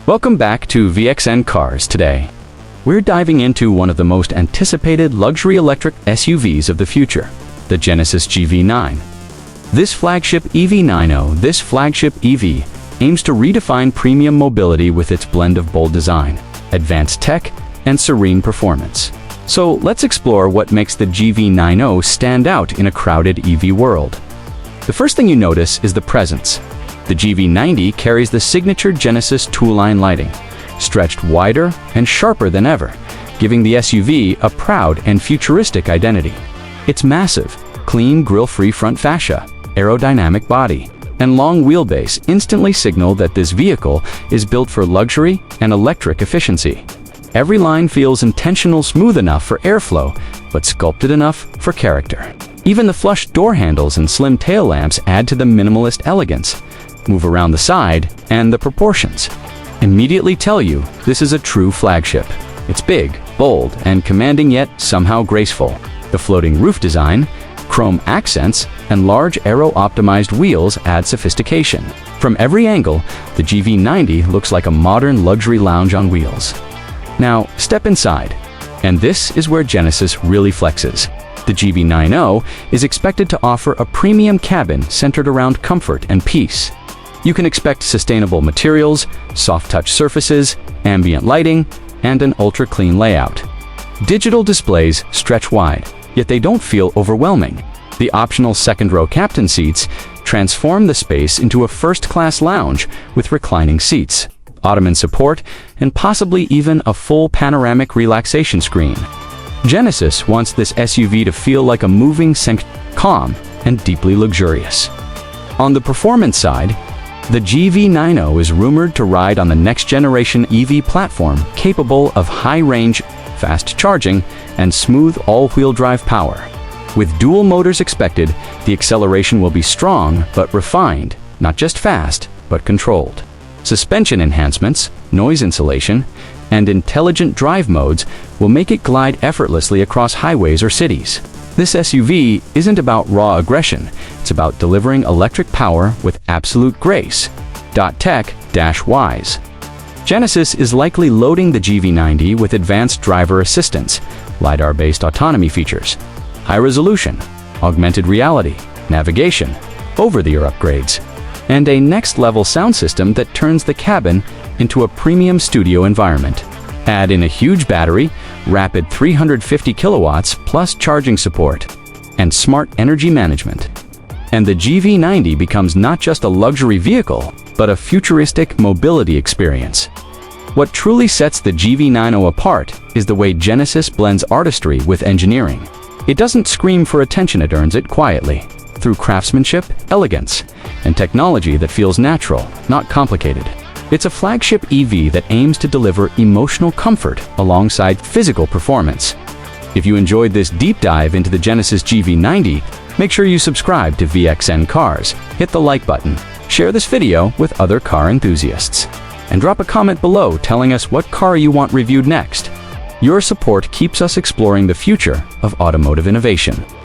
Welcome back to VXN Cars today. We're diving into one of the most anticipated luxury electric SUVs of the future, the Genesis GV9. This flagship EV aims to redefine premium mobility with its blend of bold design, advanced tech, and serene performance. So let's explore what makes the GV90 stand out in a crowded EV world. The first thing you notice is the presence. The GV90 carries the signature Genesis two-line lighting, stretched wider and sharper than ever, giving the SUV a proud and futuristic identity. Its massive, clean grille-free front fascia, aerodynamic body, and long wheelbase instantly signal that this vehicle is built for luxury and electric efficiency. Every line feels intentional, smooth enough for airflow, but sculpted enough for character. Even the flush door handles and slim tail lamps add to the minimalist elegance. Move around the side, and the proportions immediately tell you this is a true flagship. It's big, bold, and commanding, yet somehow graceful. The floating roof design, chrome accents, and large aero-optimized wheels add sophistication. From every angle, the GV90 looks like a modern luxury lounge on wheels. Now, step inside, and this is where Genesis really flexes. The GV90 is expected to offer a premium cabin centered around comfort and peace. You can expect sustainable materials, soft-touch surfaces, ambient lighting, and an ultra-clean layout. Digital displays stretch wide, yet they don't feel overwhelming. The optional second-row captain seats transform the space into a first-class lounge with reclining seats, ottoman support, and possibly even a full panoramic relaxation screen. Genesis wants this SUV to feel like a moving calm and deeply luxurious. On the performance side, the GV90 is rumored to ride on the next-generation EV platform capable of high-range, fast charging, and smooth all-wheel drive power. With dual motors expected, the acceleration will be strong but refined, not just fast, but controlled. Suspension enhancements, noise insulation, and intelligent drive modes will make it glide effortlessly across highways or cities. This SUV isn't about raw aggression, it's about delivering electric power with absolute grace. Tech-wise. Genesis is likely loading the GV90 with advanced driver assistance, LiDAR-based autonomy features, high-resolution, augmented reality, navigation, over-the-air upgrades, and a next-level sound system that turns the cabin into a premium studio environment. Add in a huge battery, rapid 350 kilowatts plus charging support, and smart energy management. And the GV90 becomes not just a luxury vehicle, but a futuristic mobility experience. What truly sets the GV90 apart is the way Genesis blends artistry with engineering. It doesn't scream for attention, it earns it quietly, through craftsmanship, elegance, and technology that feels natural, not complicated. It's a flagship EV that aims to deliver emotional comfort alongside physical performance. If you enjoyed this deep dive into the Genesis GV90, make sure you subscribe to VXN Cars, hit the like button, share this video with other car enthusiasts, and drop a comment below telling us what car you want reviewed next. Your support keeps us exploring the future of automotive innovation.